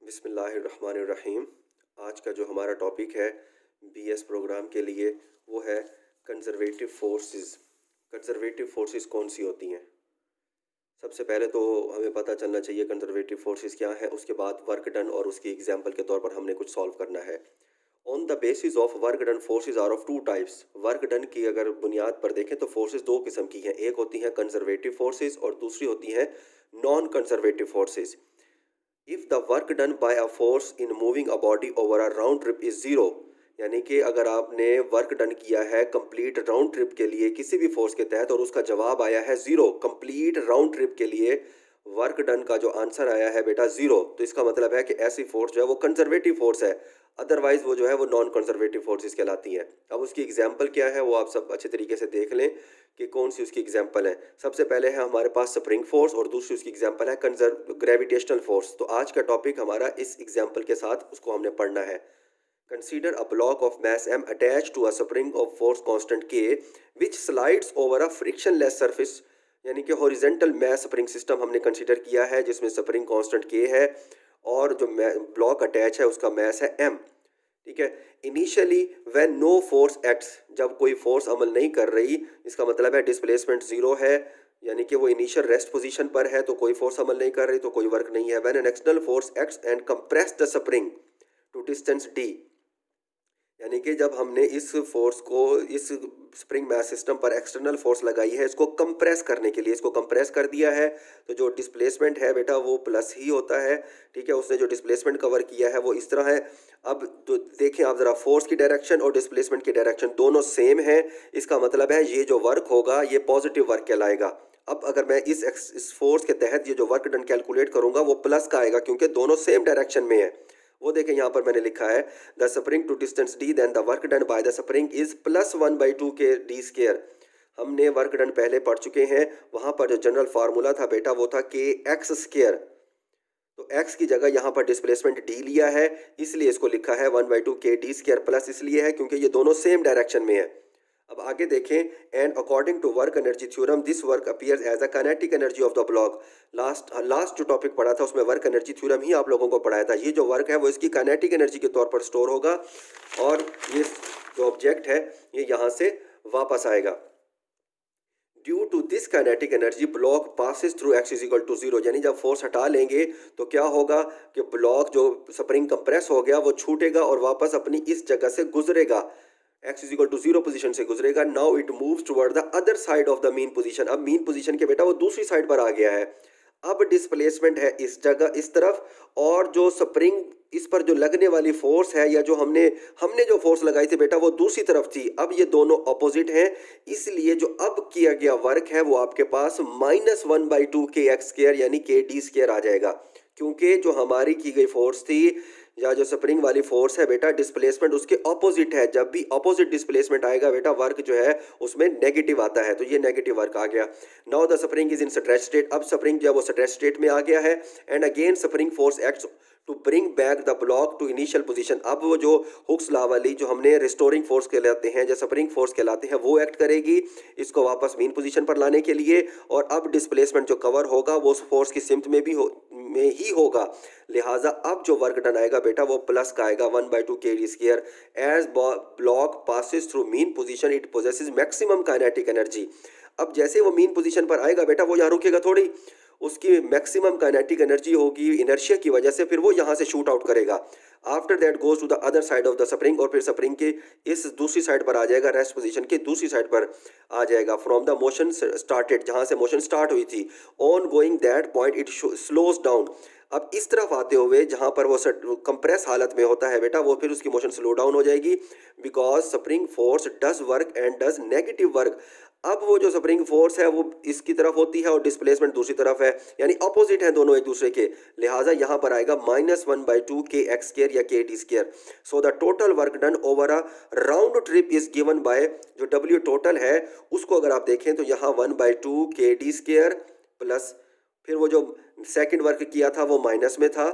बिस्मिल्लाहिर्रहमानिर्रहीम। आज का जो हमारा टॉपिक है बीएस प्रोग्राम के लिए वो है कंजर्वेटिव फोर्सेस। कंजर्वेटिव फोर्सेस कौन सी होती हैं? सबसे पहले तो हमें पता चलना चाहिए कंजर्वेटिव फोर्सेस क्या है, उसके बाद वर्क डन और उसकी एग्जांपल के तौर पर हमने कुछ सॉल्व करना है। On the basis of work done forces are of two types. Work done की अगर बुनियाद पर देखें तो फोर्सेस दो किस्म की हैं, एक होती हैं कंजर्वेटिव फोर्सेस और दूसरी होती हैं non conservative forces. If the work done bye a force in moving a body over a round trip is zero, यानी कि अगर आपने वर्क डन किया है कंप्लीट राउंड ट्रिप के लिए किसी भी फोर्स के तहत और उसका जवाब आया है जीरो, कंप्लीट राउंड ट्रिप के लिए वर्क डन का जो आंसर आया है बेटा जीरो, तो इसका मतलब है कि ऐसी फोर्स जो है वो कंजर्वेटिव फोर्स है। अदरवाइज वो जो है वो नॉन कंजर्वेटिव फोर्सेस कहलाती हैं। अब उसकी एग्जांपल क्या है वो आप सब अच्छे तरीके से देख लें कि कौन सी उसकी एग्जांपल है। सबसे पहले है हमारे पास स्प्रिंग फोर्स और दूसरी उसकी एग्जांपल है ग्रेविटेशनल फोर्स। तो आज का टॉपिक हमारा इस एग्जांपल के साथ उसको हमने पढ़ना है। Consider a block of mass m attached to a spring of force constant k which slides over a frictionless surface, यानी कि हॉरिजेंटल मैस स्प्रिंग सिस्टम हमने कंसीडर किया है जिसमें स्प्रिंग कांस्टेंट k है और जो ब्लॉक अटैच है उसका मैस है m। ठीक है। Initially when no force acts, जब कोई फोर्स अमल नहीं कर रही, इसका मतलब है डिस्प्लेसमेंट जीरो है, यानी कि वो इनिशियल रेस्ट पोजीशन पर है, तो कोई फोर्स अमल नहीं कर रही तो कोई वर्क नहीं है। When an external force acts and compress the spring to distance d, यानी कि जब हमने इस फोर्स को इस स्प्रिंग मैस सिस्टम पर एक्सटर्नल फोर्स लगाई है इसको कंप्रेस करने के लिए, इसको कंप्रेस कर दिया है, तो जो डिस्प्लेसमेंट है बेटा वो प्लस ही होता है। ठीक है, उसने जो डिस्प्लेसमेंट कवर किया है वो इस तरह है। अब तो देखें आप ज़रा, फोर्स की डायरेक्शन और डिस्प्लेसमेंट की डायरेक्शन दोनों सेम है, इसका मतलब है ये जो वर्क होगा ये पॉजिटिव वर्क कहलाएगा। अब अगर मैं इस फोर्स के तहत ये जो वर्क डन कैलकुलेट करूंगा वो प्लस का आएगा क्योंकि दोनों सेम डायरेक्शन में है। वो देखें यहाँ पर मैंने लिखा है the spring to distance D then the work done by the spring is +1/2 K D square. हमने वर्क डन पहले पढ़ चुके हैं, वहां पर जो जनरल फार्मूला था बेटा वो था के एक्स स्केयर। तो x की जगह यहाँ पर डिस्प्लेसमेंट d लिया है, इसलिए इसको लिखा है 1/2 के डी स्केयर, प्लस इसलिए है क्योंकि ये दोनों सेम डायरेक्शन में है। अब आगे देखें, and according to work energy theorem this work appears as a kinetic energy of the block. Last जो टॉपिक पढ़ा था उसमें वर्क एनर्जी थ्योरम ही आप लोगों को पढ़ाया था। ये जो वर्क है वो इसकी काइनेटिक एनर्जी के तौर पर स्टोर होगा और ये जो ऑब्जेक्ट है ये यहाँ से वापस आएगा। Due to this kinetic energy block passes through x is equal to zero, यानी जब फोर्स हटा लेंगे तो क्या होगा कि ब्लॉक जो स्प्रिंग कंप्रेस हो गया वो छूटेगा और वापस अपनी इस जगह से गुजरेगा, x is equal to zero position से गुजरेगा। Now it moves toward the other side of the mean position. अब मीन पोजिशन के बेटा वो दूसरी साइड पर आ गया है। अब डिस्प्लेसमेंट है इस जगह इस तरफ, और जो स्प्रिंग इस पर जो लगने वाली फोर्स है या जो हमने हमने जो फोर्स लगाई थी बेटा वो दूसरी तरफ थी। अब ये दोनों ऑपोजिट हैं, इसलिए जो अब किया गया वर्क है वो आपके पास -1/2 के एक्स स्क्वायर यानी के डी स्क्वायर आ जाएगा, क्योंकि जो हमारी की गई फोर्स थी या जो स्प्रिंग वाली फोर्स है बेटा डिस्प्लेसमेंट उसके ऑपोजिट है। जब भी ऑपोजिट डिस्प्लेसमेंट आएगा बेटा वर्क जो है उसमें नेगेटिव आता है, तो ये नेगेटिव वर्क आ गया। Now the spring is in stretch state. अब स्प्रिंग जो है वो स्ट्रेच स्टेट में आ गया है and again spring force acts to bring back the block to initial position. अब वो जो हुक्स लॉ वाली जो हमने रिस्टोरिंग फोर्स कहलाते हैं जो स्प्रिंग फोर्स कहलाते हैं वो एक्ट करेगी इसको वापस मीन पोजीशन पर लाने के लिए, और अब डिस्प्लेसमेंट जो कवर होगा वो उस फोर्स की सिमत में ही होगा। लिहाजा अब जो वर्क डन आएगा बेटा वो प्लस का आएगा 1/2 K D square. As block passes through mean position it possesses maximum kinetic energy. अब जैसे वो मीन पोजीशन पर आएगा बेटा वो यहाँ रुकेगा थोड़ी, उसकी मैक्सिमम काइनेटिक एनर्जी होगी इनर्शिया की वजह से, फिर वो यहाँ से शूट आउट करेगा। After that goes to the other side of the spring, और फिर स्प्रिंग के इस दूसरी साइड पर आ जाएगा, रेस्ट पोजीशन के दूसरी साइड पर आ जाएगा। फ्रॉम द मोशन स्टार्टेड, जहाँ से मोशन स्टार्ट हुई थी, on going that point it slows down. अब इस तरफ आते हुए जहाँ पर वो कंप्रेस हालत में होता है बेटा वो फिर उसकी मोशन स्लो डाउन हो जाएगी, because spring force does work and does negative work. अब वो जो स्प्रिंग फोर्स है वो इसकी तरफ होती है और डिस्प्लेसमेंट दूसरी तरफ है, यानी ऑपोजिट है दोनों एक दूसरे के। लिहाजा यहाँ पर आएगा -1/2 के एक्स स्क्वायर या के T square. So the total work done over a round trip is given by, जो डब्ल्यू टोटल है उसको अगर आप देखें तो यहाँ 1/2 के डी स्क्वायर प्लस फिर वो जो सेकंड वर्क किया था वो माइनस में था,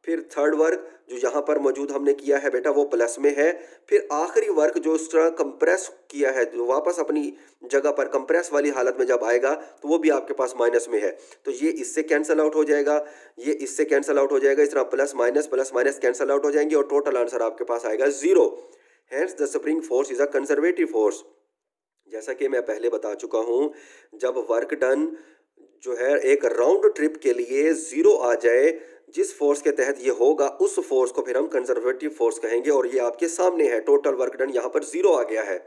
फिर थर्ड वर्क जो यहाँ पर मौजूद हमने किया है बेटा वो प्लस में है, फिर आखिरी वर्क जो उस तरह कंप्रेस किया है जो वापस अपनी जगह पर कंप्रेस वाली हालत में जब आएगा तो वो भी आपके पास माइनस में है। तो ये इससे कैंसिल आउट हो जाएगा, ये इससे कैंसिल आउट हो जाएगा, इस तरह प्लस माइनस कैंसिल आउट हो जाएंगे और टोटल आंसर आपके पास आएगा 0। Hence the spring force is a conservative force. जैसा कि मैं पहले बता चुका हूं, जब वर्क डन जो है एक राउंड ट्रिप के लिए 0 आ जाए, जिस फोर्स के तहत ये होगा उस फोर्स को फिर हम कंजर्वेटिव फोर्स कहेंगे, और ये आपके सामने है, टोटल वर्क डन यहाँ पर 0 आ गया है।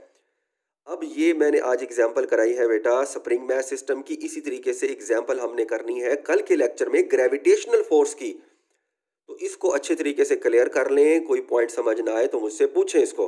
अब ये मैंने आज एग्जाम्पल कराई है बेटा स्प्रिंग मैथ सिस्टम की, इसी तरीके से एग्जाम्पल हमने करनी है कल के लेक्चर में ग्रेविटेशनल फोर्स की। तो इसको अच्छे तरीके से क्लियर कर लें, कोई पॉइंट समझ ना आए तो मुझसे पूछें इसको।